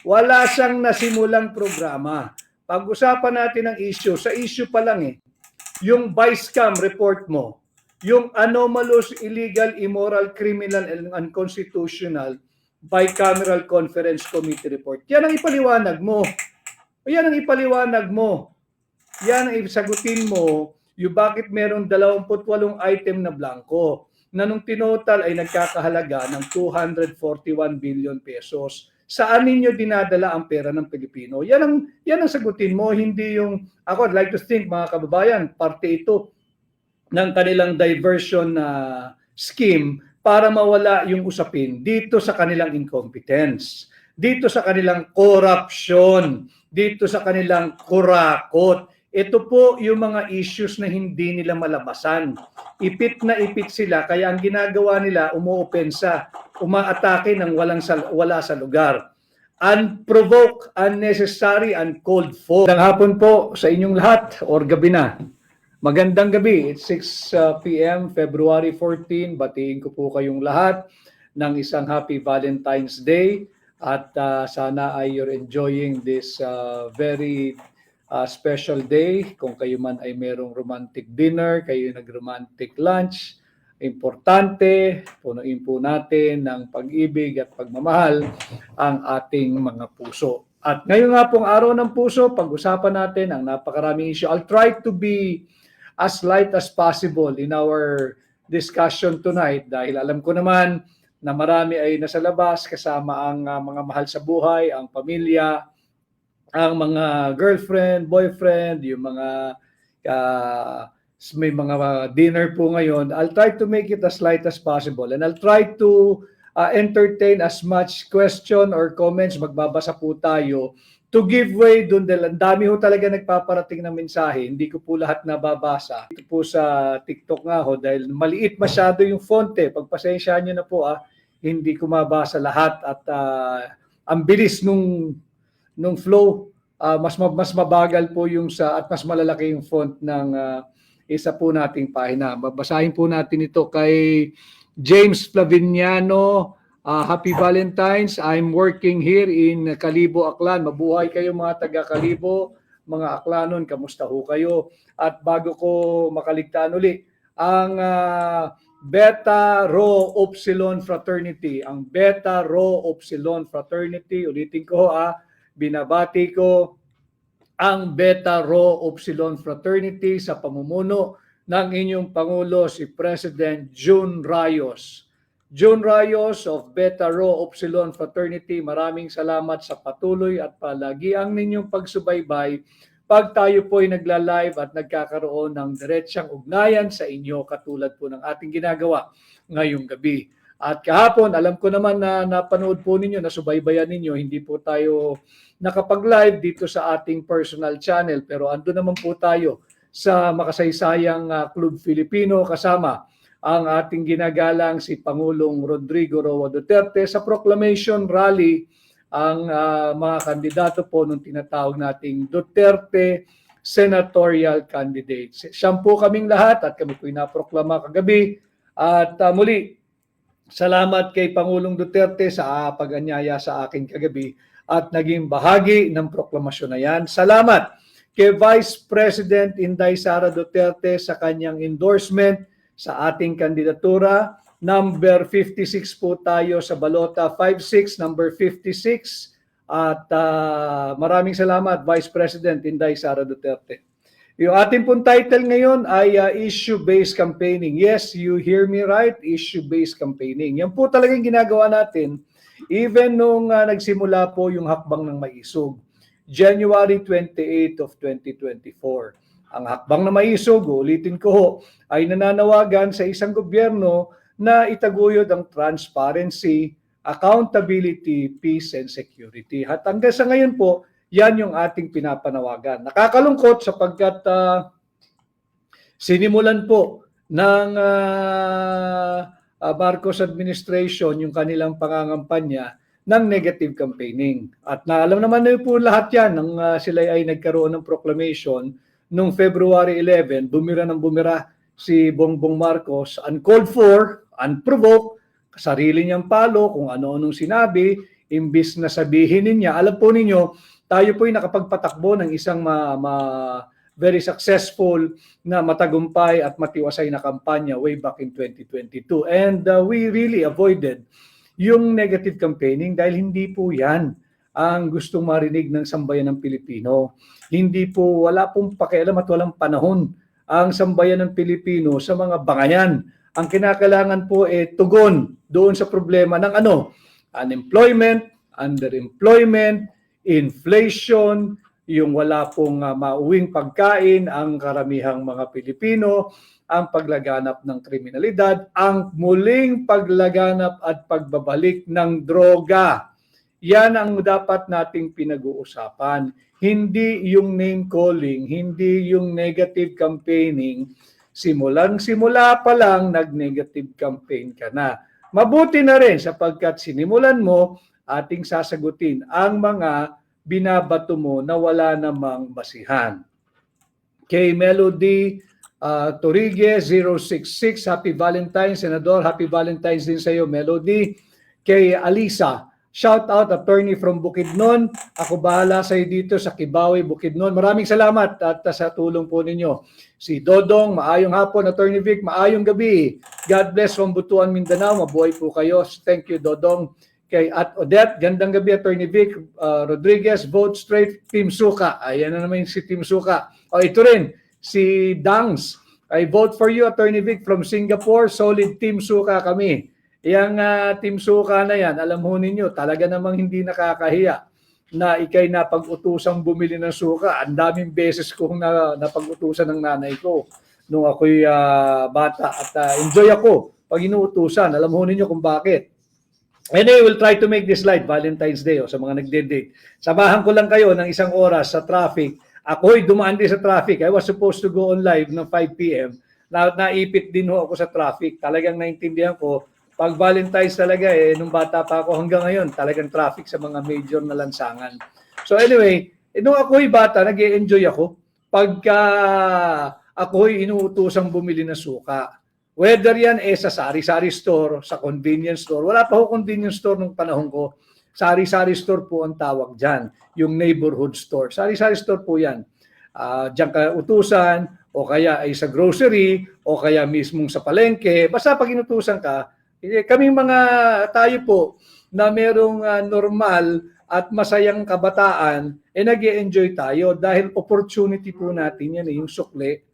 Wala siyang nasimulang programa. Pag-usapan natin ang issue, sa issue pa lang yung Vice-Cam report mo, yung anomalous, illegal, immoral, criminal, and unconstitutional bicameral conference committee report. Yan ang ipaliwanag mo. Yan ang ipaliwanag mo. Yan ang isagutin mo yung bakit meron 28 item na blanco na nung tinotal ay nagkakahalaga ng 241 billion pesos. Saan ninyo dinadala ang pera ng Pilipino? Yan ang sagutin mo, hindi yung, ako I'd like to think mga kababayan, parte ito ng kanilang diversion scheme para mawala yung usapin dito sa kanilang incompetence, dito sa kanilang corruption, dito sa kanilang kurakot. Ito po yung mga issues na hindi nila malabasan. Ipit na ipit sila, kaya ang ginagawa nila, umuopensa, umaatake ng wala sa lugar. Unprovoked, unnecessary, uncalled for. Magandang hapon po sa inyong lahat, or gabi na. Magandang gabi, it's 6 p.m. February 14. Batiin ko po kayong lahat ng isang happy Valentine's Day at sana ay you're enjoying this very special day. Kung kayo man ay merong romantic dinner, kayo nag-romantic lunch, importante, punuin po natin ng pag-ibig at pagmamahal ang ating mga puso. At ngayon nga pong araw ng puso, pag-usapan natin ang napakaraming issue. I'll try to be as light as possible in our discussion tonight dahil alam ko naman na marami ay nasa labas kasama ang mga mahal sa buhay, ang pamilya, ang mga girlfriend, boyfriend, yung mga may mga dinner po ngayon. I'll try to make it as light as possible and I'll try to entertain as much question or comments. Magbabasa po tayo to give way dun dahil ang dami ho talaga nagpaparating ng mensahe. Hindi ko po lahat nababasa. Ito po sa TikTok nga ho dahil maliit masyado yung font Pagpasensyaan nyo na po hindi ko mabasa lahat at ang bilis nung flow. Mas mabagal po yung at mas malalaki yung font ng isa po nating pahina. Babasahin po natin ito kay James Flaviniano. Happy Valentine's. I'm working here in Kalibo, Aklan. Mabuhay kayo mga taga Kalibo, mga Aklanon. Kamusta ho kayo? At bago ko makaligtaan uli, ang Beta Rho Upsilon Fraternity. Ang Beta Rho Upsilon Fraternity. Ulitin ko binabati ko ang Beta Rho Upsilon Fraternity sa pamumuno ng inyong Pangulo si President Jun Rayos. Jun Rayos of Beta Rho Upsilon Fraternity, maraming salamat sa patuloy at palagiang ninyong pagsubaybay pag tayo po ay nagla-live at nagkakaroon ng diretsang ugnayan sa inyo katulad po ng ating ginagawa ngayong gabi. At kahapon, alam ko naman na napanood po ninyo, nasubaybayan ninyo, hindi po tayo nakapag-live dito sa ating personal channel pero ando naman po tayo sa makasaysayang Club Filipino kasama ang ating ginagalang si Pangulong Rodrigo Roa Duterte sa proclamation rally ang mga kandidato po nung tinatawag nating Duterte senatorial candidates. Siyam po kaming lahat at kami po inaproklama kagabi at muli salamat kay Pangulong Duterte sa pag-anyaya sa akin kagabi at naging bahagi ng proklamasyon na yan. Salamat kay Vice President Inday Sara Duterte sa kanyang endorsement sa ating kandidatura. Number 56 po tayo sa balota, 56, number 56. At maraming salamat, Vice President Inday Sara Duterte. Yung ating pong title ngayon ay issue-based campaigning. Yes, you hear me right, issue-based campaigning. Yan po talagang ginagawa natin even nung nagsimula po yung hakbang ng Maisog. January 28 of 2024. Ang hakbang na Maisog, ulitin ko ho, ay nananawagan sa isang gobyerno na itaguyod ang transparency, accountability, peace, and security. At hanggang sa ngayon po, yan yung ating pinapanawagan. Nakakalungkot sapagkat sinimulan po ng Marcos administration yung kanilang pangangampanya ng negative campaigning. At naalam naman na po lahat yan nang sila ay nagkaroon ng proclamation noong February 11, bumira ng bumira si Bongbong Marcos, uncalled for, unprovoked, sarili niyang palo, kung ano-anong sinabi, imbis na sabihin niya, alam po ninyo, tayo po ay nakapagpatakbo ng isang very successful na matagumpay at matiwasay na kampanya way back in 2022. And we really avoided yung negative campaigning dahil hindi po yan ang gustong marinig ng sambayan ng Pilipino. Hindi po, wala pong pakialam at walang panahon ang sambayan ng Pilipino sa mga bangayan. Ang kinakailangan po tugon doon sa problema ng unemployment, underemployment, inflation, yung wala pong mauwing pagkain ang karamihang mga Pilipino, ang paglaganap ng kriminalidad, ang muling paglaganap at pagbabalik ng droga. Yan ang dapat nating pinag-uusapan. Hindi yung name calling, hindi yung negative campaigning. Simulang-simula pa lang, nag-negative campaign ka na. Mabuti na rin sapagkat sinimulan mo, ating sasagutin ang mga binabato mo na wala namang basihan. Kay Melody Torrigues 066, Happy Valentine's, Senador. Happy Valentine's din sa iyo, Melody. Kay Alisa, shout out, attorney from Bukidnon. Ako bahala sa iyo dito sa Kibawe, Bukidnon. Maraming salamat at sa tulong po ninyo. Si Dodong, maayong hapon. Attorney Vic, maayong gabi. God bless from Butuan, Mindanao. Mabuhay po kayo. Thank you, Dodong. Kay at Odette, gandang gabi, Attorney Vic. Rodriguez, vote straight, Team Suka. Ayan na naman si Team Suka. O ito rin, si Dangs. I vote for you, Attorney Vic, from Singapore. Solid Team Suka kami. Yang Team Suka na yan, alam ho ninyo, talaga namang hindi nakakahiya na ikay napag-utusang bumili ng suka. Ang daming beses kong napag-utusan ng nanay ko nung ako'y bata. At enjoy ako pag inuutusan. Alam ho ninyo kung bakit. Anyway, we'll try to make this light, Valentine's Day, sa mga nagde-date. Samahan ko lang kayo ng isang oras sa traffic. Ako'y dumaan din sa traffic. I was supposed to go on live ng 5 p.m. Naipit din ho ako sa traffic. Talagang naintindihan ko, pag Valentine's talaga nung bata pa ako hanggang ngayon, talagang traffic sa mga major na lansangan. So anyway, nung ako'y bata, nag-e-enjoy ako. Pagka ako'y inuutosang bumili ng suka. Whether yan sa sari-sari store, sa convenience store. Wala pa ho convenience store nung panahon ko. Sari-sari store po ang tawag dyan. Yung neighborhood store. Sari-sari store po yan. Diyan ka utusan, o kaya ay sa grocery, o kaya mismong sa palengke. Basta pag inutusan ka, kaming mga tayo po na merong normal at masayang kabataan, nag-e-enjoy tayo dahil opportunity po natin yan, yung sukle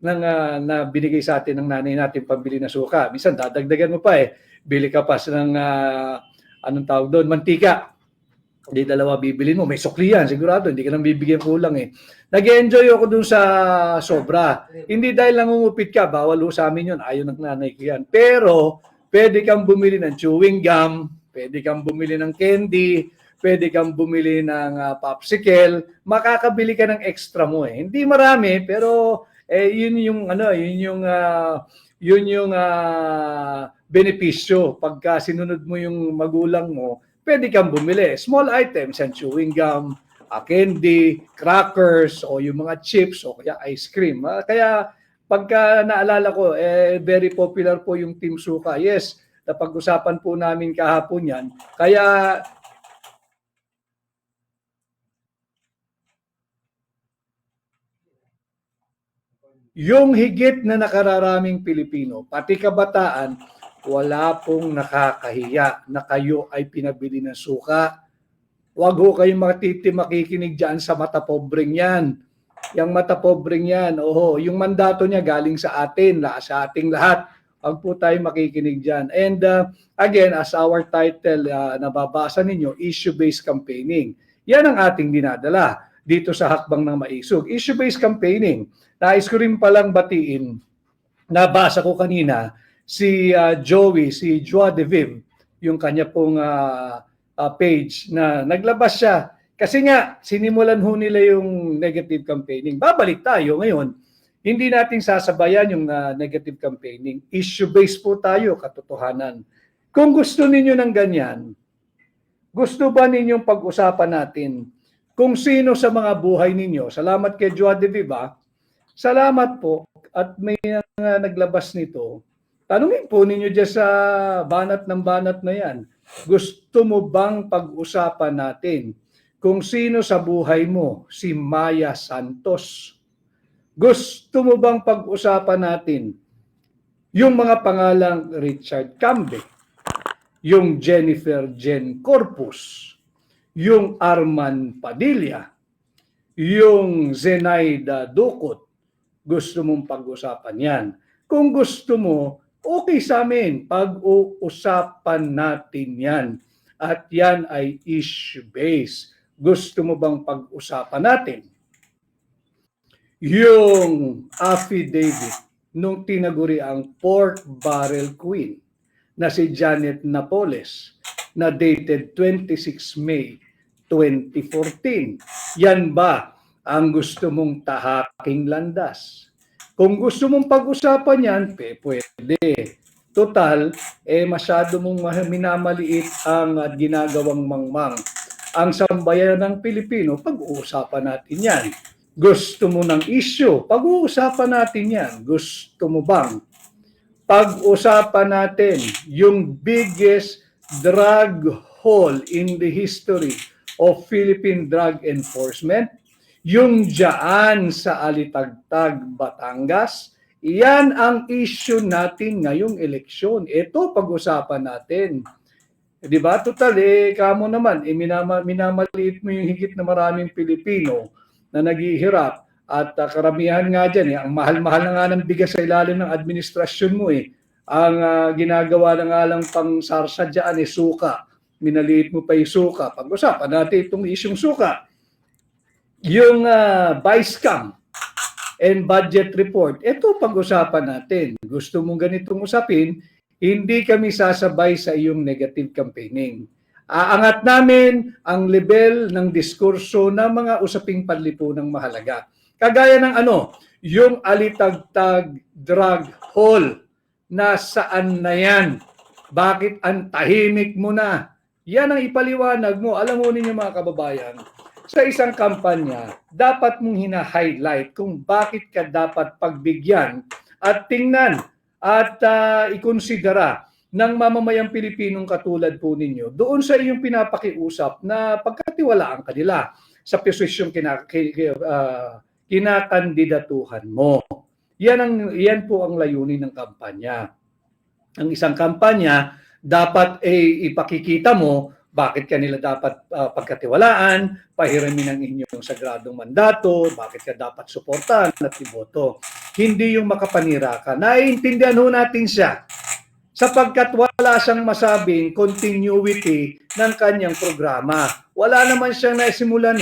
na binigay sa atin ng nanay natin pambili na suka. Minsan dadagdagan mo pa bili ka pa ng anong tawag doon, mantika. Hindi dalawa bibilin mo, may sukli yan, sigurado, hindi ka nang bibigyan kulang Nag-enjoy ako dun sa sobra. Hindi dahil nangungupit ka, bawal sa amin yun, ayaw ng nanay ko yan. Pero, pwede kang bumili ng chewing gum, pwede kang bumili ng candy, pwede kang bumili ng popsicle, makakabili ka ng extra mo Hindi marami, pero yun yung benepisyo. Pagka sinunod mo yung magulang mo, pwede kang bumili. Small items, yan, chewing gum, candy, crackers, o yung mga chips, o kaya ice cream. Kaya pagka naalala ko, very popular po yung Team Suka. Yes, napag-usapan po namin kahapon yan. Kaya yung higit na nakararaming Pilipino, pati kabataan, wala pong nakakahiya na kayo ay pinabili ng suka. Huwag ho kayong makikinig dyan sa mata pobreng yan. Yung mata pobreng yan, yung mandato niya galing sa atin, sa ating lahat. Huwag po tayo makikinig dyan. And again, as our title, nababasa ninyo, issue-based campaigning. Yan ang ating dinadala dito sa Hakbang ng Maisog. Issue-based campaigning. Nais ko rin palang batiin, nabasa ko kanina, si Joey, si Joie de Viv, yung kanya pong page na naglabas siya. Kasi nga, sinimulan ho nila yung negative campaigning. Babalik tayo ngayon. Hindi natin sasabayan yung negative campaigning. Issue-based po tayo, katotohanan. Kung gusto ninyo ng ganyan, gusto ba ninyong pag-usapan natin kung sino sa mga buhay ninyo? Salamat kay Joie de Viv, salamat po at may naglabas nito. Tanungin po ninyo dyan sa banat ng banat na yan. Gusto mo bang pag-usapan natin kung sino sa buhay mo si Maya Santos? Gusto mo bang pag-usapan natin yung mga pangalang Richard Cambe, yung Jennifer Jen Corpus, yung Arman Padilla, yung Zenaida Ducot? Gusto mong pag-usapan yan? Kung gusto mo, okay sa amin, pag-uusapan natin yan. At yan ay issue-based. Gusto mo bang pag-usapan natin yung affidavit nung tinaguri ang pork barrel queen na si Janet Napoles na dated 26 May 2014? Yan ba ang gusto mong tahaking landas? Kung gusto mong pag-usapan yan, pwede. Total, masyado mong minamaliit ang ginagawang mangmang. Ang sambayan ng Pilipino, pag-uusapan natin yan. Gusto mo ng issue, pag-uusapan natin yan. Gusto mo bang pag-usapan natin yung biggest drug haul in the history of Philippine Drug Enforcement? Yung dyan sa Alitagtag, Batangas, yan ang issue natin ngayong eleksyon. Ito pag-usapan natin. Di ba? Total, kamo naman, minamaliit mo yung higit na maraming Pilipino na naghihirap at karamihan nga dyan, ang mahal-mahal na nga ng bigas sa ilalim ng administrasyon mo Ang ginagawa na nga lang pang sarsa dyan suka. Minaliit mo pa yung suka. Pag-usapan natin itong isyong suka. Yung vice cam and budget report, ito pag-usapan natin. Gusto mong ganitong usapin, hindi kami sasabay sa iyong negative campaigning. Aangat namin ang level ng diskurso ng mga usaping panlipunang mahalaga. Kagaya ng yung Alitagtag drug haul. Nasaan na yan? Bakit ang tahimik mo na? Yan ang ipaliwanag mo. Alam mo ninyo mga kababayan, sa isang kampanya, dapat mong hina-highlight kung bakit ka dapat pagbigyan at tingnan at ikonsidera ng mamamayang Pilipinong katulad po ninyo doon sa iyong pinapakiusap na pagkatiwalaan kanila sa posisyong kinakandidatuhan mo. Yan po ang layunin ng kampanya. Ang isang kampanya, dapat ipakikita mo bakit kanila dapat pagkatiwalaan, pahiramin ang inyong sagradong mandato, bakit ka dapat suportahan at iboto. Hindi yung makapanira ka. Naiintindihan ho natin siya sapagkat wala siyang masabing continuity ng kanyang programa. Wala naman siyang nasimulan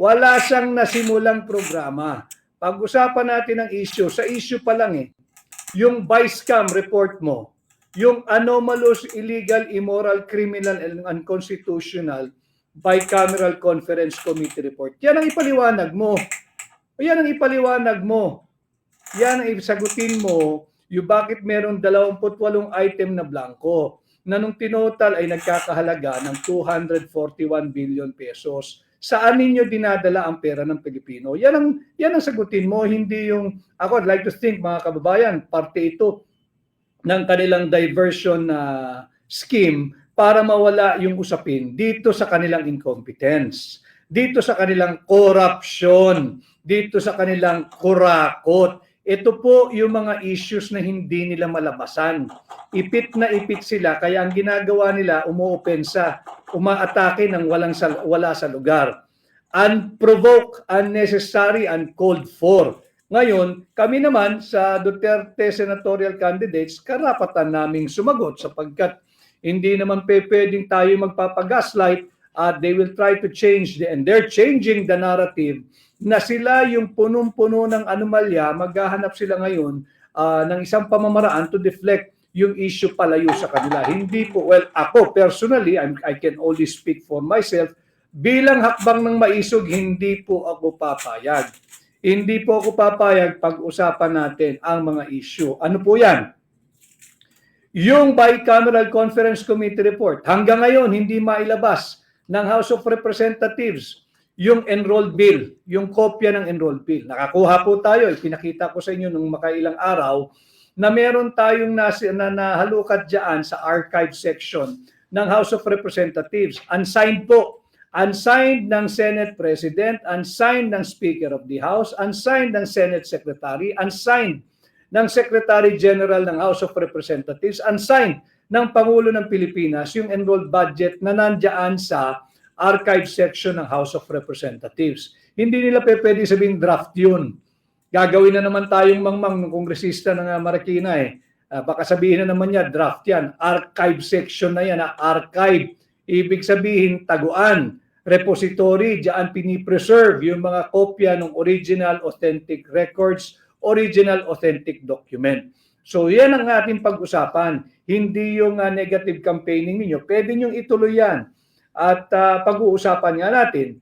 Wala siyang nasimulang programa. Pag-usapan natin ang issue. Sa issue pa lang yung vice cam report mo, yung anomalous, illegal, immoral, criminal, and unconstitutional bicameral conference committee report. Yan ang ipaliwanag mo. Yan ang ipaliwanag mo. Yan ang isagutin mo yung bakit meron 28 item na blanco na nung tinotal ay nagkakahalaga ng 241 billion pesos. Saan ninyo dinadala ang pera ng Pilipino? Yan ang sagutin mo, hindi yung, ako I'd like to think mga kababayan, parte ito ng kanilang diversion scheme para mawala yung usapin dito sa kanilang incompetence, dito sa kanilang corruption, dito sa kanilang kurakot. Ito po yung mga issues na hindi nila malabasan. Ipit na ipit sila, kaya ang ginagawa nila, umuopensa, umaatake ng wala sa lugar. Unprovoked, unnecessary, uncalled for. Ngayon, kami naman sa Duterte senatorial candidates, karapatan naming sumagot sapagkat hindi naman pwedeng tayo magpapagaslight at they will try to change and they're changing the narrative na sila yung punong-puno ng anomalya, maghahanap sila ngayon ng isang pamamaraan to deflect yung issue palayo sa kanila. Hindi po, well, ako personally, I can only speak for myself, bilang hakbang ng maisog, hindi po ako papayag. Hindi po ako papayag pag-usapan natin ang mga issue. Ano po yan? Yung Bicameral Conference Committee report, hanggang ngayon hindi mailabas ng House of Representatives yung enrolled bill, yung kopya ng enrolled bill. Nakakuha po tayo, ipinakita ko sa inyo nung makailang araw, na meron tayong nahalukat dyan sa archive section ng House of Representatives. Unsigned po. Unsigned ng Senate President, unsigned ng Speaker of the House, unsigned ng Senate Secretary, unsigned ng Secretary General ng House of Representatives, unsigned ng Pangulo ng Pilipinas yung enrolled budget na nandiyan sa archive section ng House of Representatives. Hindi nila pwede sabihin draft yun. Gagawin na naman tayong mangmang ng kongresista ng Marikina eh. Baka sabihin na naman niya, draft yan. Archive section na yan, archive. Ibig sabihin, taguan, repository, diyan pinipreserve yung mga kopya ng original authentic records, original authentic document. So yan ang ating pag-usapan. Hindi yung negative campaigning ninyo. Pwede nyo ituloy yan. At pag-uusapan nga natin